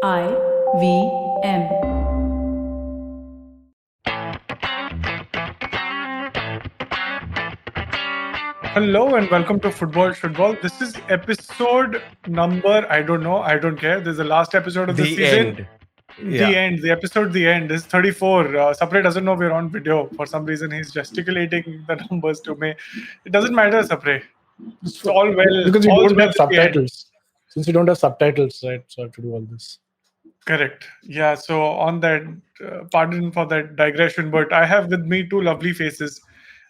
IVM. Hello and welcome to Football Shootball. This is episode number, I don't know, I don't care. This is the last episode of the season. End. The end. The episode, the end. This is 34. Sapre doesn't know we're on video. For some reason, he's gesticulating the numbers to me. It doesn't matter, Sapre. It's all well. Because you all's don't well have at the end. subtitles. Since you don't have subtitles, right? So I have to do all this. Correct. Yeah. So on that, pardon for that digression, but I have with me two lovely faces.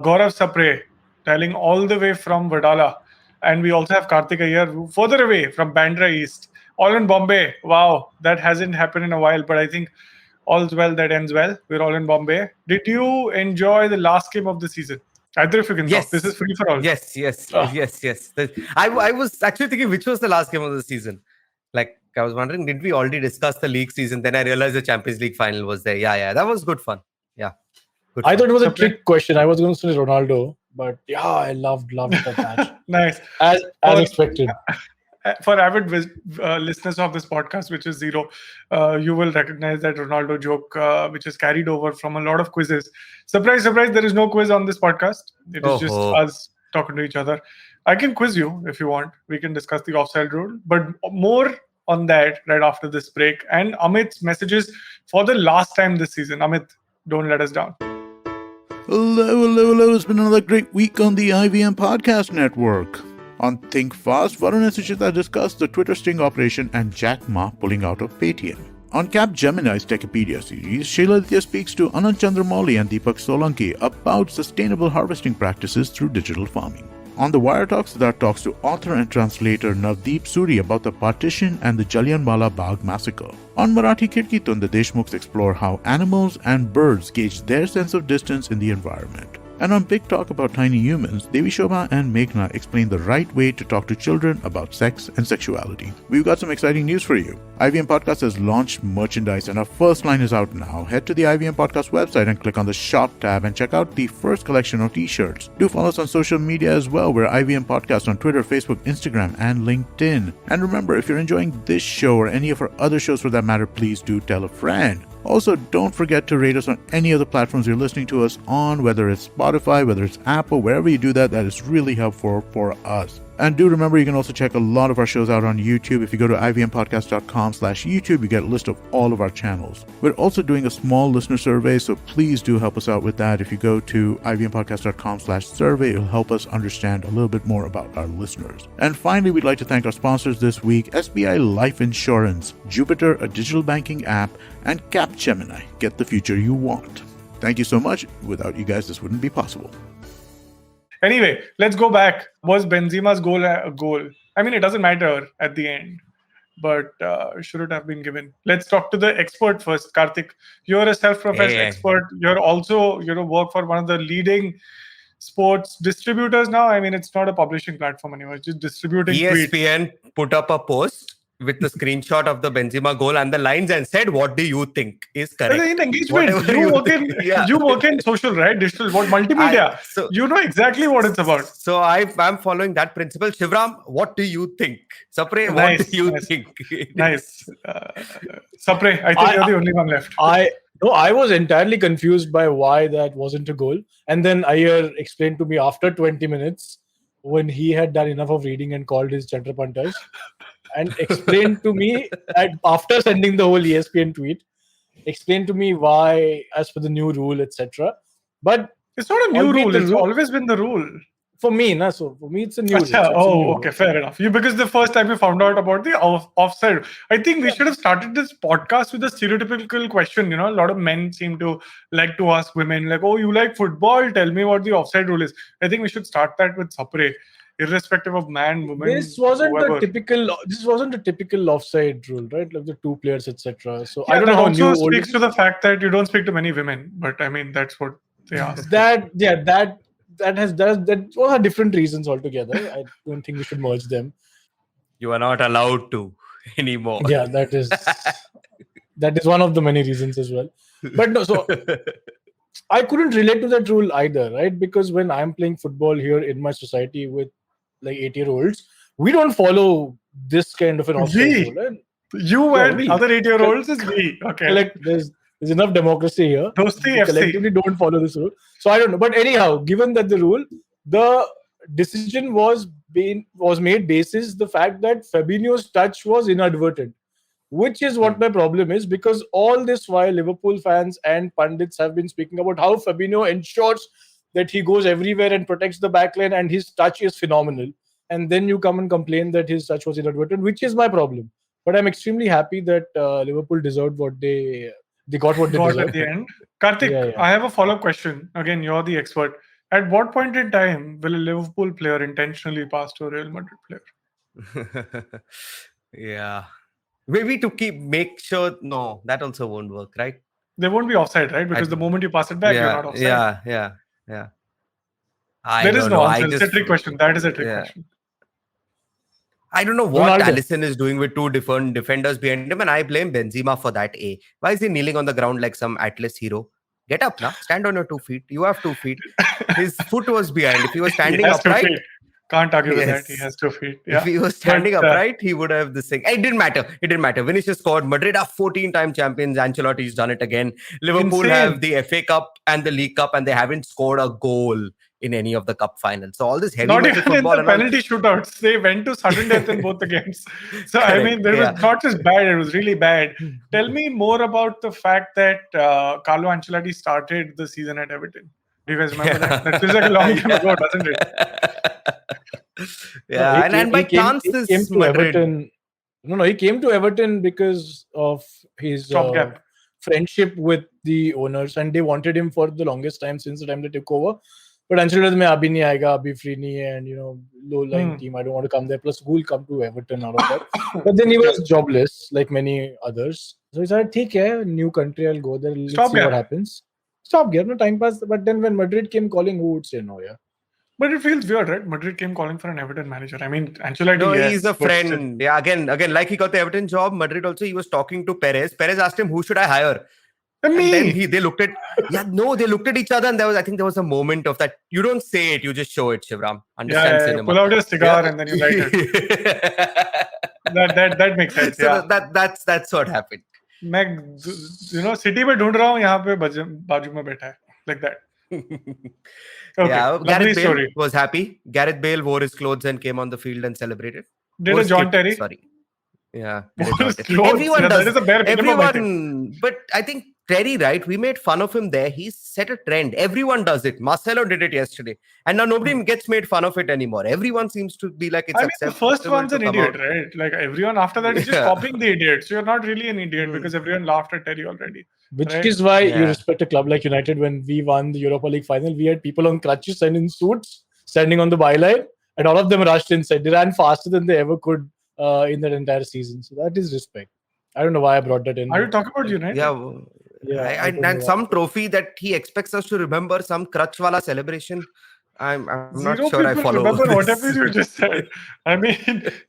Gaurav Sapre, dialing all the way from Vadala. And we also have Karthik here, further away from Bandra East. All in Bombay. Wow, that hasn't happened in a while, but I think all's well that ends well. We're all in Bombay. Did you enjoy the last game of the season? Either if you can Yes. talk. This is free for all. Yes. I was actually thinking which was the last game of the season. Like, I was wondering, did we already discuss the league season? Then I realized the Champions League final was there. Yeah, that was good fun. Yeah. Good I fun. thought it was a Okay. trick question. I was going to say Ronaldo, but yeah, I loved that match. Nice. As expected. For avid listeners of this podcast, which is zero, you will recognize that Ronaldo joke, which is carried over from a lot of quizzes. Surprise, there is no quiz on this podcast. It is just Oh. us talking to each other. I can quiz you if you want. We can discuss the offside rule, but more on that right after this break. And Amit's messages for the last time this season. Amit, don't let us down. Hello. It's been another great week on the IVM Podcast Network. On Think Fast, Varun and Suchita discussed the Twitter sting operation and Jack Ma pulling out of Paytm. On Cap Gemini's Techipedia series, Sheila Aditya speaks to Anand Chandramouli and Deepak Solanki about sustainable harvesting practices through digital farming. On the Wire Talks, Siddharth talks to author and translator Navdeep Suri about the partition and the Jallianwala Bagh massacre. On Marathi Khidkitun, the Deshmukhs explore how animals and birds gauge their sense of distance in the environment. And on Big Talk about tiny humans, Devi Shobha and Meghna explain the right way to talk to children about sex and sexuality. We've got some exciting news for you. IVM Podcast has launched merchandise and our first line is out now. Head to the IVM Podcast website and click on the shop tab and check out the first collection of t-shirts. Do follow us on social media as well. We're IVM Podcast on Twitter, Facebook, Instagram, and LinkedIn. And remember, if you're enjoying this show or any of our other shows for that matter, please do tell a friend. Also, don't forget to rate us on any of the platforms you're listening to us on, whether it's Spotify, whether it's Apple, wherever you do that, that is really helpful for us. And do remember, you can also check a lot of our shows out on YouTube. If you go to ivmpodcast.com/YouTube, you get a list of all of our channels. We're also doing a small listener survey, so please do help us out with that. If you go to ivmpodcast.com/survey, it'll help us understand a little bit more about our listeners. And finally, we'd like to thank our sponsors this week, SBI Life Insurance, Jupiter, a digital banking app, and Capgemini. Get the future you want. Thank you so much. Without you guys, this wouldn't be possible. Anyway, let's go back. Was Benzema's goal a goal? I mean, it doesn't matter at the end, but should it have been given? Let's talk to the expert first. Karthik, you're a self-professed Yeah. expert. You're also, work for one of the leading sports distributors now. I mean, it's not a publishing platform anymore. It's just distributing tweets. ESPN put up a post with the screenshot of the Benzema goal and the lines and said, "What do you think is correct?" In engagement, Whatever you you work in think. Yeah. you work in social, right? Digital, what multimedia? So- you know exactly what it's about. So I'm following that principle. Sivaram, what do you think? Sapre, what Nice, do you nice. think? Nice, Sapre. I think you're the only one left. I was entirely confused by why that wasn't a goal. And then Iyer explained to me after 20 minutes when he had done enough of reading and called his Chandrapantas and explained to me that after sending the whole ESPN tweet, explained to me why, as per the new rule, etc. But It's not a new albeit rule. the It's rule- always been the rule. for me, it's a new rule. Acha, It's a new rule. okay, fair enough. Because the first time you found out about the offside, I think we should have started this podcast with a stereotypical question. A lot of men seem to like to ask women, like, "Oh, you like football? Tell me what the offside rule is." I think we should start that with Sapre, irrespective of man, woman. This wasn't whoever. a typical offside rule, right? Like the two players, etc. So Yeah, I don't that know how also new old speaks to the fact that you don't speak to many women. But I mean, that's what they ask. that was a different reasons altogether. I don't think we should merge them. You are not allowed to anymore. Yeah, that is one of the many reasons as well. But no, so I couldn't relate to that rule either, right? Because when I'm playing football here in my society with like 8-year-olds, we don't follow this kind of an offside We? rule. Right? You Yeah, and we. other 8-year-olds is me. Okay. Like there's enough democracy here. Dosti We FC. collectively don't follow this rule. So I don't know. But anyhow, given that the decision was made basis the fact that Fabinho's touch was inadvertent, which is what my problem is, because all this while Liverpool fans and pundits have been speaking about how Fabinho ensures that he goes everywhere and protects the backline and his touch is phenomenal. And then you come and complain that his touch was inadvertent, which is my problem. But I'm extremely happy that Liverpool deserved what they got what they Got deserved. at the end. Karthik, Yeah. I have a follow-up question. Again, you're the expert. At what point in time will a Liverpool player intentionally pass to a Real Madrid player? Yeah. Maybe to make sure. No, that also won't work, right? They won't be offside, right? Because the moment you pass it back, you're not offside. Yeah. There is no answer. I It's a trick question. That is a trick question. I don't know what Ronaldo. Alisson is doing with two different defenders behind him, and I blame Benzema for that. Why is he kneeling on the ground like some Atlas hero? Get up now. Stand on your 2 feet. You have 2 feet. His foot was behind. If he was standing He has 2 upright, feet. Can't argue with that. Yes. He has 2 feet. if he was standing But, upright, he would have this thing. It didn't matter. Vinicius scored. Madrid are 14-time champions. Ancelotti's done it again. Liverpool Insane. have the FA Cup and the League Cup, and they haven't scored a goal in any of the cup finals. So all this heavy Not metal even in football the and all, penalty shootouts. They went to sudden death in both the games. So, I mean, there was not just bad, it was really bad. Tell me more about the fact that Carlo Ancelotti started the season at Everton. Do you guys remember that? That feels like a long time ago, doesn't it? Yeah, and by chance he this came to Madrid. Everton. No, he came to Everton because of his Stopgap. friendship with the owners, and they wanted him for the longest time since the time they took over. But Ancelotti mein abhi nahi aayega, abhi free nahi hai, and low line team. I don't want to come there. Plus, who will come to Everton out of that? But then he was jobless, like many others. So he said, "ठीक है, new country, I'll go there. Let's see Stopgap. what happens." Stopgap, no time pass. But then when Madrid came calling, who would say no? Yeah. But it feels weird, right? Madrid came calling for an Everton manager. I mean, Ancelotti, No, yes, he's a but still. friend. Yeah, again, like he got the Everton job. Madrid also, he was talking to Perez. Perez asked him, "Who should I hire?" And And then me. they looked at, they looked at each other, and I think there was a moment of that. You don't say it, you just show it, Shivram. Understand Yeah, cinema. pull out your cigar and then you light it. That makes sense. So Yeah. that's what happened. मैं city में ढूंढ रहा हूँ यहाँ पे बाजू में बैठा है like that. Okay, Yeah, lovely Gareth Bale story. was happy. Gareth Bale wore his clothes and came on the field and celebrated. Did Or a John skipped, Terry? Sorry. Yeah. Wore did a John his Terry. clothes. Everyone Yeah, does. that is a bare minimum, I Everyone. But I think Terry, right? We made fun of him there. He's set a trend. Everyone does it. Marcelo did it yesterday. And now nobody gets made fun of it anymore. Everyone seems to be like, it's I mean, the acceptable first one's to an come idiot, out. right? Like everyone after that is just Yeah. copying the idiot. So you're not really an idiot because everyone laughed at Terry already. Which Right. is why you Yeah. respect a club like United. When we won the Europa League final, we had people on crutches and in suits standing on the byline, and all of them rushed inside. They ran faster than they ever could in that entire season. So that is respect. I don't know why I brought that in. Are you talking about United? Yeah. Yeah, I don't and know some why. trophy that he expects us to remember, some crutch wala celebration. I'm not Zero sure I people follow. remember this. whatever you just said. I mean,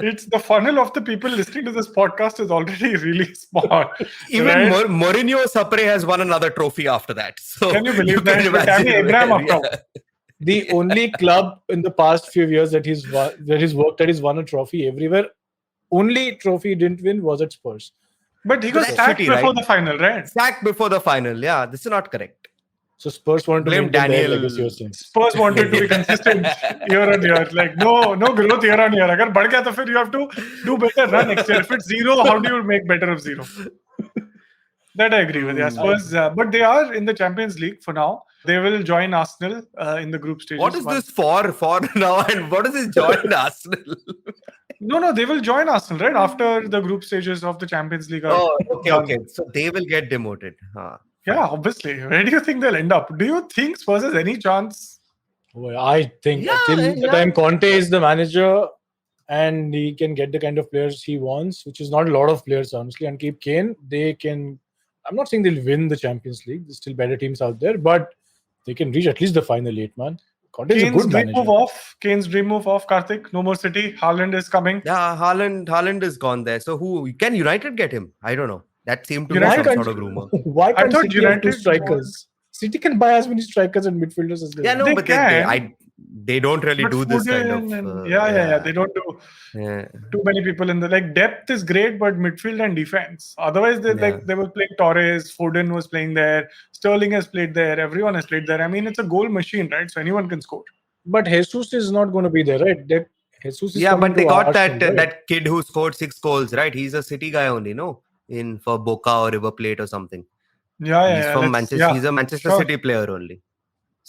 it's the funnel of the people listening to this podcast is already really small. Even right? Mourinho Sapre has won another trophy after that. So Can you believe can that? With Tammy imagine Abraham where- up top. The only club in the past few years that he's worked at is won a trophy everywhere. Only trophy he didn't win was at Spurs. But he But was that's sacked shitty, before right? the final, right? Sacked before the final. Yeah, this is not correct. So Spurs wanted to Blame maintain their Daniel. legacy or something. Spurs wanted to be consistent year on year. Like, no growth year on year. Agar बढ़ गया तो फिर you have to do better run next year. If it's zero, how do you make better of zero? That I agree with. Yeah, Spurs, but they are in the Champions League for now. They will join Arsenal in the group stages. What is this for now? And what is this join Arsenal? No, they will join Arsenal, right? After the group stages of the Champions League. Oh, okay. So they will get demoted. Huh. Yeah, obviously. Where do you think they'll end up? Do you think Spurs has any chance? Well, I think Yeah, till the yeah. time Conte is the manager and he can get the kind of players he wants, which is not a lot of players, honestly, and keep Kane, they can. I'm not saying they'll win the Champions League. There's still better teams out there, but they can reach at least the final 8, man. Conte is a Kane's good dream manager. move off. Kane's dream move off, Karthik. No more City. Haaland is coming. Yeah, Haaland is gone there. So who can United get him? I don't know. That seemed to United be some can't- sort of rumor. Why can't thought City have two United strikers? City can buy as many strikers and midfielders as they Yeah, want. no, They but can. they don't really But do this kind Foden of. and they don't do Yeah. too many people in the like depth is great, but midfield and defense. Otherwise, they were playing Torres, Foden was playing there, Sterling has played there, everyone has played there. I mean, it's a goal machine, right? So anyone can score. But Jesus is not going to be there, right? Jesus is Yeah, coming but they to got Arsenal, that right? that kid who scored 6 goals, right? He's a City guy only, no? In for Boca or River Plate or something. He's from Manchester. He's a Manchester City player only.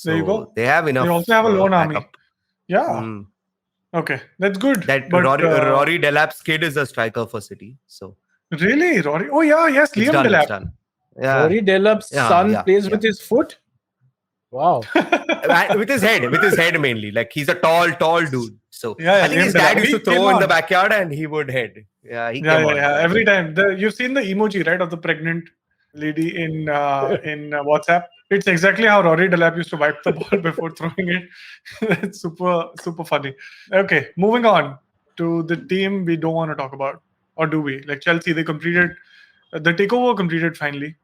There you So go. they have enough. They also have a loan army. backup. Yeah. Hmm. Okay, that's good. That but, Rory Delap's kid is a striker for City. So really, Rory? Oh yeah, yes, it's Liam done. Delap. It's done. Yeah. Rory Delap's son plays with his foot. Wow. With his head mainly. Like he's a tall dude. So I think his dad used to throw in the backyard and he would head. Yeah, he came on. Every time. You've seen the emoji, right, of the pregnant lady in WhatsApp. It's exactly how Rory Delap used to wipe the ball before throwing it. It's super funny. Okay, moving on to the team we don't want to talk about, or do we? Like Chelsea, they completed the takeover. Completed finally.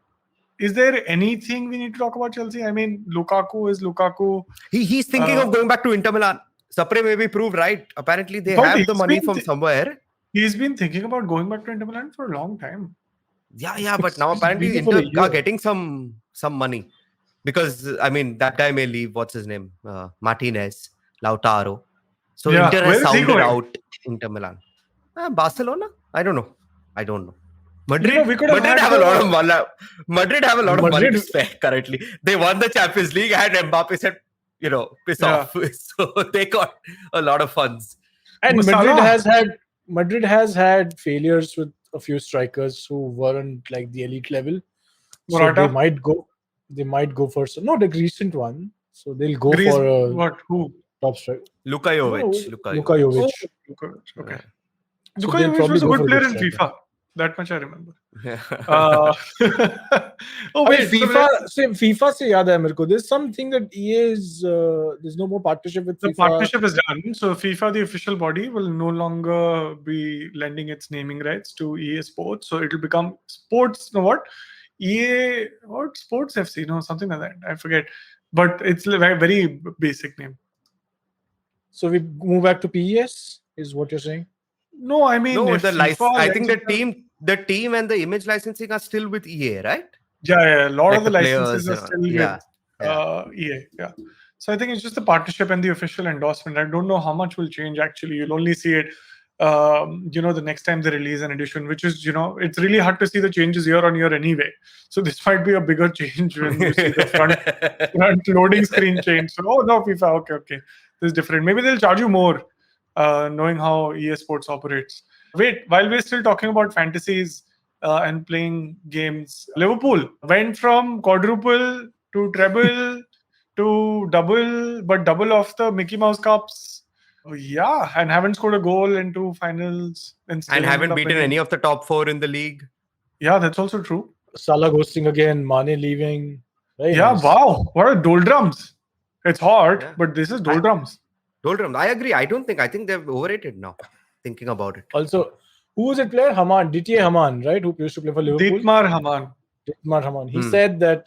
Is there anything we need to talk about Chelsea? I mean, Lukaku is Lukaku. He's thinking of going back to Inter Milan. Sapre may be proved right. Apparently, they have the money from somewhere. He's been thinking about going back to Inter Milan for a long time. Yeah, but now apparently Inter are getting some money. Because, I mean, that guy may leave. What's his name? Martinez, Lautaro. So Inter has sounded out Inter Milan. Barcelona? I don't know. Madrid, Madrid have a lot of money to spare currently. They won the Champions League and Mbappe said, piss off. So they got a lot of funds. And Madrid has had failures with a few strikers who weren't like the elite level. So Morata? they might go for the recent one. So they'll go for who? Top striker. Luka Jovic. Okay. So Luka Jovic was a good player in FIFA. That much I remember. FIFA se yaad hai mere ko. There's something that EA is there's no more partnership with FIFA. The partnership is done. So FIFA, the official body, will no longer be lending its naming rights to EA Sports. So it will become Sports. EA Sports FC? No, something like that. I forget. But it's a very, very basic name. So we move back to PES, is what you're saying? No, I mean the license. I think the team and the image licensing are still with EA, right? Yeah. A lot of the licenses are still with EA. Yeah. So I think it's just the partnership and the official endorsement. I don't know how much will change actually. You'll only see it, the next time they release an edition, which is, it's really hard to see the changes year on year anyway. So this might be a bigger change when you see the front loading screen change. So, no, FIFA, okay. This is different. Maybe they'll charge you more, knowing how EA Sports operates. Wait, while we're still talking about fantasies and playing games, Liverpool went from quadruple to treble to double, but double of the Mickey Mouse Cups. Yeah, and haven't scored a goal in 2 finals. And haven't beaten any of the top 4 in the league. Yeah, that's also true. Salah ghosting again, Mane leaving. Nice. Wow. What are doldrums? It's hard, but this is doldrums. I agree. I think they're overrated now, thinking about it. Also, who was that player? Didier Hamann, right? Who used to play for Liverpool? Dietmar Hamann. He said that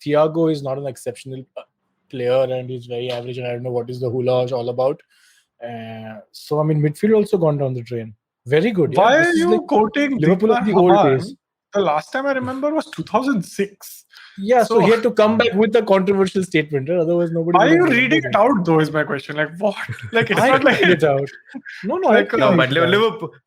Thiago is not an exceptional player and he's very average and I don't know what is the hula all about. So, I mean, midfield also gone down the drain. Very good. Why are you quoting Liverpool of the old days? The last time I remember was 2006. Yeah, so he had to come back with a controversial statement, right? Otherwise nobody. Why are you reading it out though? Is my question. Like what? Like it's not like it out. No, but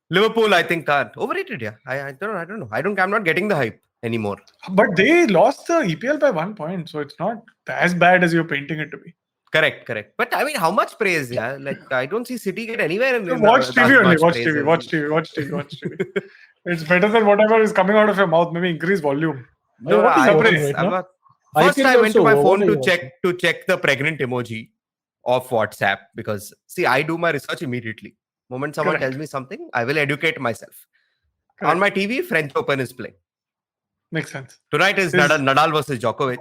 Liverpool, I think are overrated. Yeah, I don't know. I'm not getting the hype anymore. But they lost the EPL by 1 point, so it's not as bad as you're painting it to be. Correct. But I mean, how much praise? Yeah, like I don't see City get anywhere. Watch TV only. Watch TV. It's better than whatever is coming out of your mouth. Maybe increase volume. First, I went to my phone to check the pregnant emoji of WhatsApp because I do my research immediately. Moment someone tells me something, I will educate myself. On my TV, French Open is playing. Makes sense. Tonight is Nadal versus Djokovic.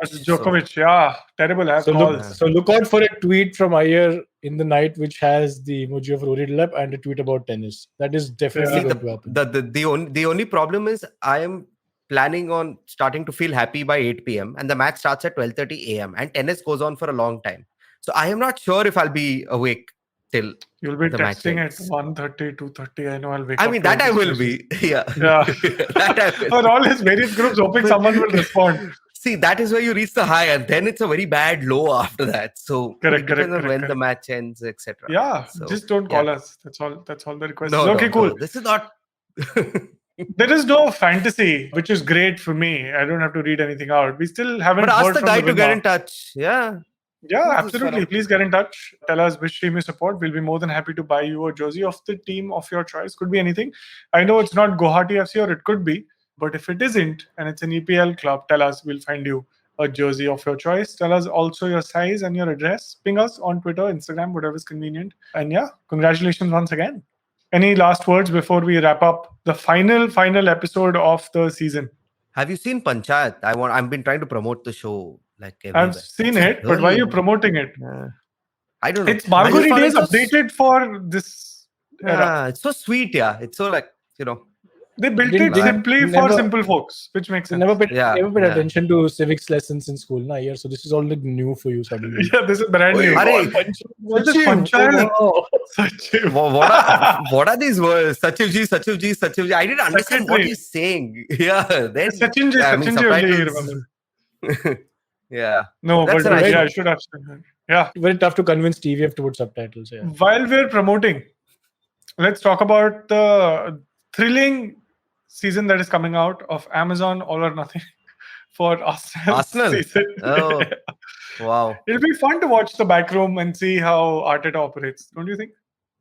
Terrible app. So look out for a tweet from Ayer in the night which has the emoji of Rory Delap and a tweet about tennis. That is definitely going to happen. The only problem is I am planning on starting to feel happy by 8 p.m. and the match starts at 12:30 a.m. and tennis goes on for a long time. So I am not sure if I'll be awake till You'll be the match texting at ends. 1:30, 2:30. I know I'll wake I up. mean, to all that I these will messages. be. Yeah. Yeah. That I will. On all his various groups, hoping someone will respond. See, that is where you reach the high, and then it's a very bad low after that. So Correct, it depends correct, on when correct, the correct. match ends, etc. Yeah, So, just don't call us. That's all. That's all the request. No, Okay, no, cool. no. This is not. There is no fantasy, which is great for me. I don't have to read anything out. We still haven't But ask heard the from guy the to get winner. in touch. Yeah. Yeah, This is absolutely. fun. Please get in touch. Tell us which team you support. We'll be more than happy to buy you a jersey of the team of your choice. Could be anything. I know it's not Guwahati FC, or it could be. But if it isn't, and it's an EPL club, tell us. We'll find you a jersey of your choice. Tell us also your size and your address. Ping us on Twitter, Instagram, whatever is convenient. And yeah, congratulations once again. Any last words before we wrap up the final episode of the season? Have you seen Panchayat? I've been trying to promote the show like everywhere. I've seen It's it, but why are you really- promoting it? I don't know. It's I Marguri just found Days it so updated for this era. Yeah, it's so sweet. Yeah, it's so like They built Didn't- it they simply for never- simple folks, which makes I sense. never paid Yeah. attention to civics lessons in school, na year. So this is all like new for you suddenly. Yeah, this is brand new. Arey, What is Panchayat? Sachiv. what are these words? Sachivji. I didn't understand what Secretary. he's saying. Yeah, then Sachin I mean, Ji only subtitles- remember. Yeah, No, That's but an idea. yeah, I should have said that. Yeah. Very tough to convince TVF to put subtitles. Yeah. While we're promoting, let's talk about the thrilling season that is coming out of Amazon All or Nothing for Arsenal season. Oh. Wow. It'll be fun to watch the back room and see how Arteta operates, don't you think?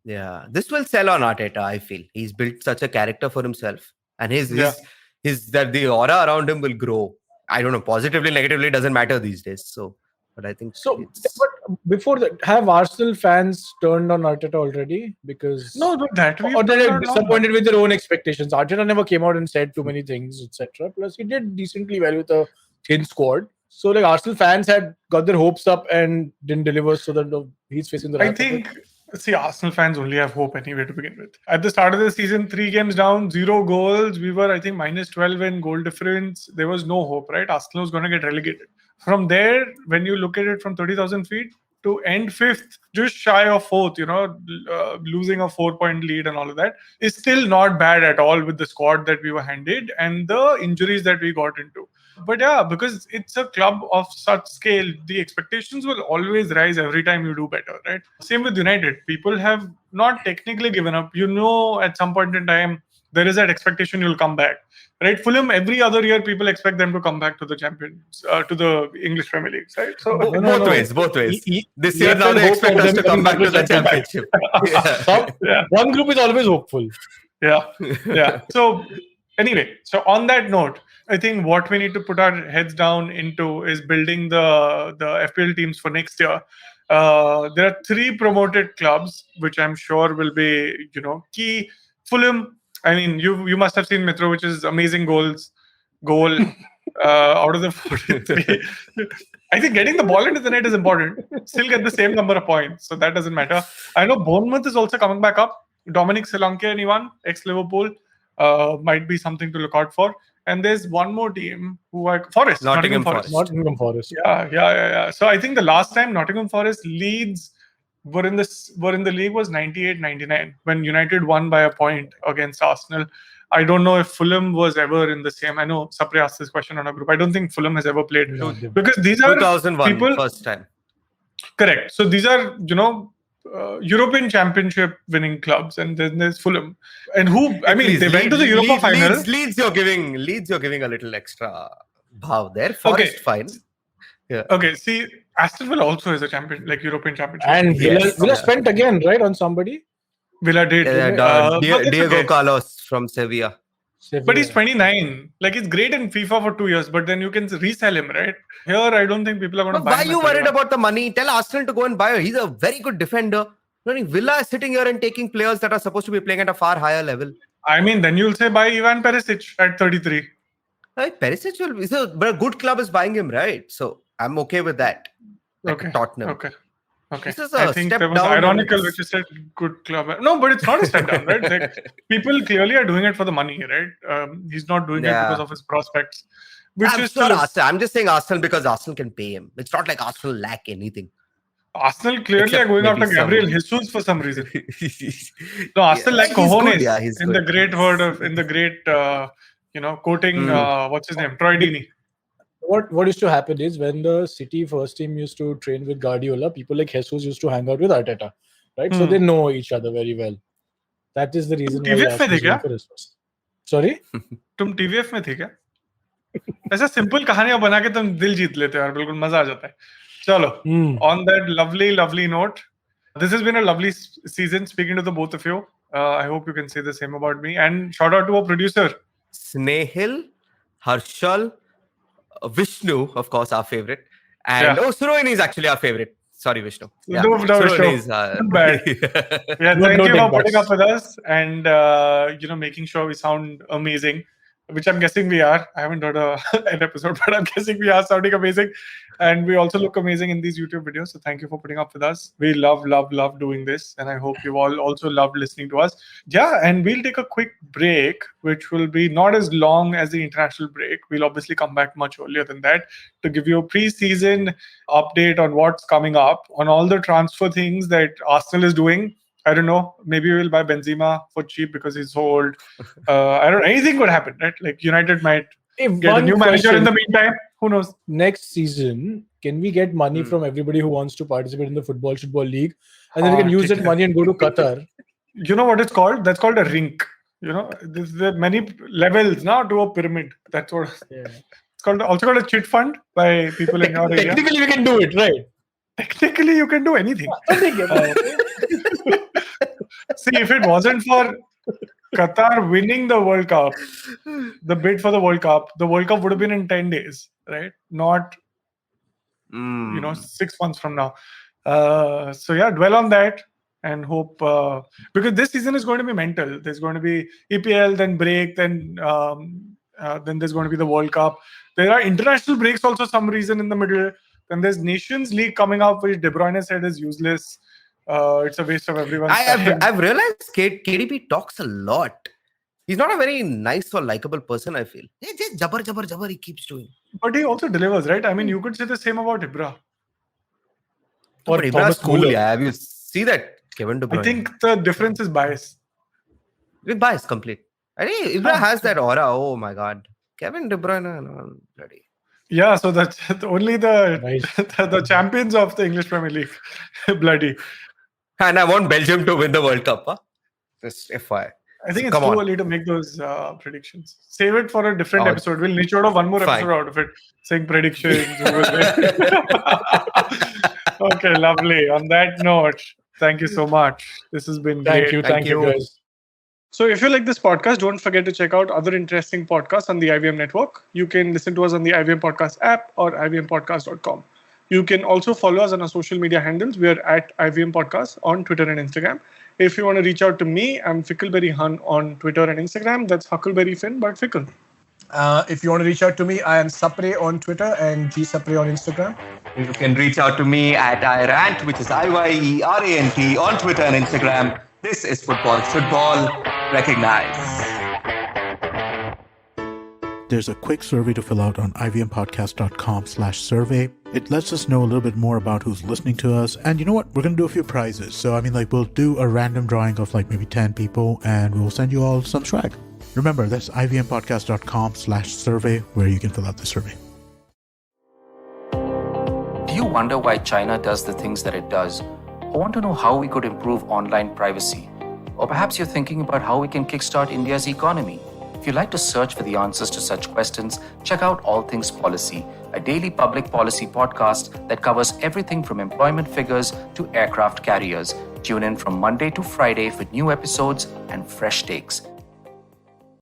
Yeah, this will sell on Arteta. I feel he's built such a character for himself, and his that the aura around him will grow. I don't know, positively, negatively, doesn't matter these days. So, but I think So, it's- but before that, have Arsenal fans turned on Arteta already? Because No, but that we or they're disappointed with their own expectations. Arteta never came out and said too many things, etc. Plus, he did decently well with a thin squad. So, like Arsenal fans had got their hopes up and didn't deliver, so that he's facing the. I wrath of it. think, see, Arsenal fans only have hope anyway to begin with. At the start of the season, 3 games down, 0 goals. We were, I think, minus 12 in goal difference. There was no hope, right? Arsenal was going to get relegated. From there, when you look at it from 30,000 feet, to end 5th, just shy of 4th, losing a 4-point lead and all of that, is still not bad at all with the squad that we were handed and the injuries that we got into. But yeah, because it's a club of such scale, the expectations will always rise every time you do better, right? Same with United. People have not technically given up. At some point in time, there is that expectation you'll come back, right? Fulham, every other year, people expect them to come back to the champions, to the English Premier League, right? So both ways. This year EFL now they hope expect for us them to to come come back to the back to the championship. Yeah. One group is always hopeful. Yeah. So anyway, so on that note, I think what we need to put our heads down into is building the FPL teams for next year. There are 3 promoted clubs, which I'm sure will be, key. Fulham, I mean, you must have seen Mitro, which is amazing goal out of the 43. I think getting the ball into the net is important. Still get the same number of points, so that doesn't matter. I know Bournemouth is also coming back up. Dominic Solanke, anyone, ex-Liverpool, might be something to look out for. And there's one more team Forest. Nottingham Forest. Nottingham Forest. Yeah. So I think the last time Nottingham Forest Leeds were in the league was 98-99 when United won by a point against Arsenal. I don't know if Fulham was ever in the same. I know Sapre asked this question on a group. I don't think Fulham has ever played because these are 2001 people. first time. Correct. So these are European Championship winning clubs, and then there's Fulham, and they went to the Europa final. Leeds, you're giving a little extra bhav there. Forest, fine. Yeah. Okay. See, Aston Villa also is a champion, like European Championship, And Yes. Villa spent again, right, on somebody. Villa did. But it's Diego okay. Carlos from Sevilla. But he's 29. Like, he's great in FIFA for 2 years, but then you can resell him, right? Here, I don't think people are going to But buy why him. are you at worried 31. about the money? Tell Arsenal to go and buy him. He's a very good defender. Villa is sitting here and taking players that are supposed to be playing at a far higher level. I mean, then you'll say buy Ivan Perisic at 33. Perisic will be, but a good club is buying him, right? So I'm okay with that. Okay. Tottenham. Okay. This is I a think step that was down. ironical, which you said good club. No, but it's not a step down, right? Like, people clearly are doing it for the money, right? He's not doing it because of his prospects. Which I'm is sure still Arsenal. I'm just saying Arsenal because Arsenal can pay him. It's not like Arsenal lack anything. Arsenal clearly Except are going maybe after some- Gabriel Jesus for some reason. No, Arsenal like he's good, cojones yeah, he's in good. the great word of, in the great, quoting, what's his name? Troy Deeney. What used to happen is when the City first team used to train with Guardiola, people like Jesus used to hang out with Arteta, right? So they know each other very well. That is the reason why TVF में Arsenal थे is going क्या? for Jesus. Sorry? तुम TVF में थे क्या? ऐसा simple कहानियां बना के तुम दिल जीत लेते हो यार, बिल्कुल मजा आ जाता है. चलो, on that lovely note, this has been a lovely season speaking to the both of you. I hope you can say the same about me. And shout out to our producer. Snehil, Harshal, Vishnu, of course, our favorite. And Surohini is actually our favorite. Sorry, Vishnu. Yeah, No, Vishnu. Surohini is Bad. Yeah, No, thank no you take for putting backs. up with us and making sure we sound amazing, which I'm guessing we are. I haven't heard an episode, but I'm guessing we are sounding amazing, and we also look amazing in these YouTube videos. So thank you for putting up with us. We love doing this, and I hope you all also loved listening to us. Yeah, and we'll take a quick break, which will be not as long as the international break. We'll obviously come back much earlier than that to give you a pre-season update on what's coming up, on all the transfer things that Arsenal is doing. I don't know. Maybe we'll buy Benzema for cheap because he's so old. I don't know. Anything could happen, right? Like United might get a new manager in the meantime. Who knows? Next season, can we get money from everybody who wants to participate in the Football Shootball League? And then we can use that money and go to Qatar. You know what it's called? That's called a rink. There are many levels now to a pyramid. That's what it's called. Also called a chit fund by people in your area. Technically, we can do it, right? Technically, you can do anything. See, if it wasn't for Qatar winning the World Cup, the bid for the World Cup would have been in 10 days, right? Not, 6 months from now. So yeah, dwell on that and hope, because this season is going to be mental. There's going to be EPL, then break, then there's going to be the World Cup. There are international breaks also some reason in the middle. Then there's Nations League coming up, which De Bruyne said is useless. It's a waste of everyone's time. I've realized KDB talks a lot. He's not a very nice or likable person, I feel. Yeah, just jabber he keeps doing. But he also delivers, right? I mean, you could say the same about Ibra. Or Ibra's cool, yeah. Have you see that Kevin De Bruyne? I think the difference is bias. With bias, complete. I think Ibra has that aura. Oh my God. Kevin De Bruyne, no, bloody. Yeah, so that's only the champions of the English Premier League. Bloody. And I want Belgium to win the World Cup. Huh? Just FYI. I think it's too early to make those predictions. Save it for a different episode. We'll niche out one more episode out of it, saying predictions. Okay, lovely. On that note, thank you so much. This has been great. Thank you, guys. So if you like this podcast, don't forget to check out other interesting podcasts on the IVM network. You can listen to us on the IVM Podcast app or ivmpodcast.com. You can also follow us on our social media handles. We are at IVM Podcast on Twitter and Instagram. If you want to reach out to me, I'm Fickleberry Hun on Twitter and Instagram. That's Huckleberry Finn, but Fickle. If you want to reach out to me, I am Sapre on Twitter and Sapre on Instagram. You can reach out to me at iRant, which is IYERANT on Twitter and Instagram. This is Football Shootball. Recognize. There's a quick survey to fill out on ivmpodcast.com/survey. It lets us know a little bit more about who's listening to us. And you know what? We're going to do a few prizes. So, we'll do a random drawing of maybe 10 people and we'll send you all some swag. Remember, that's ivmpodcast.com/survey where you can fill out the survey. Do you wonder why China does the things that it does? Or want to know how we could improve online privacy? Or perhaps you're thinking about how we can kickstart India's economy. If you'd like to search for the answers to such questions, check out All Things Policy, a daily public policy podcast that covers everything from employment figures to aircraft carriers. Tune in from Monday to Friday for new episodes and fresh takes.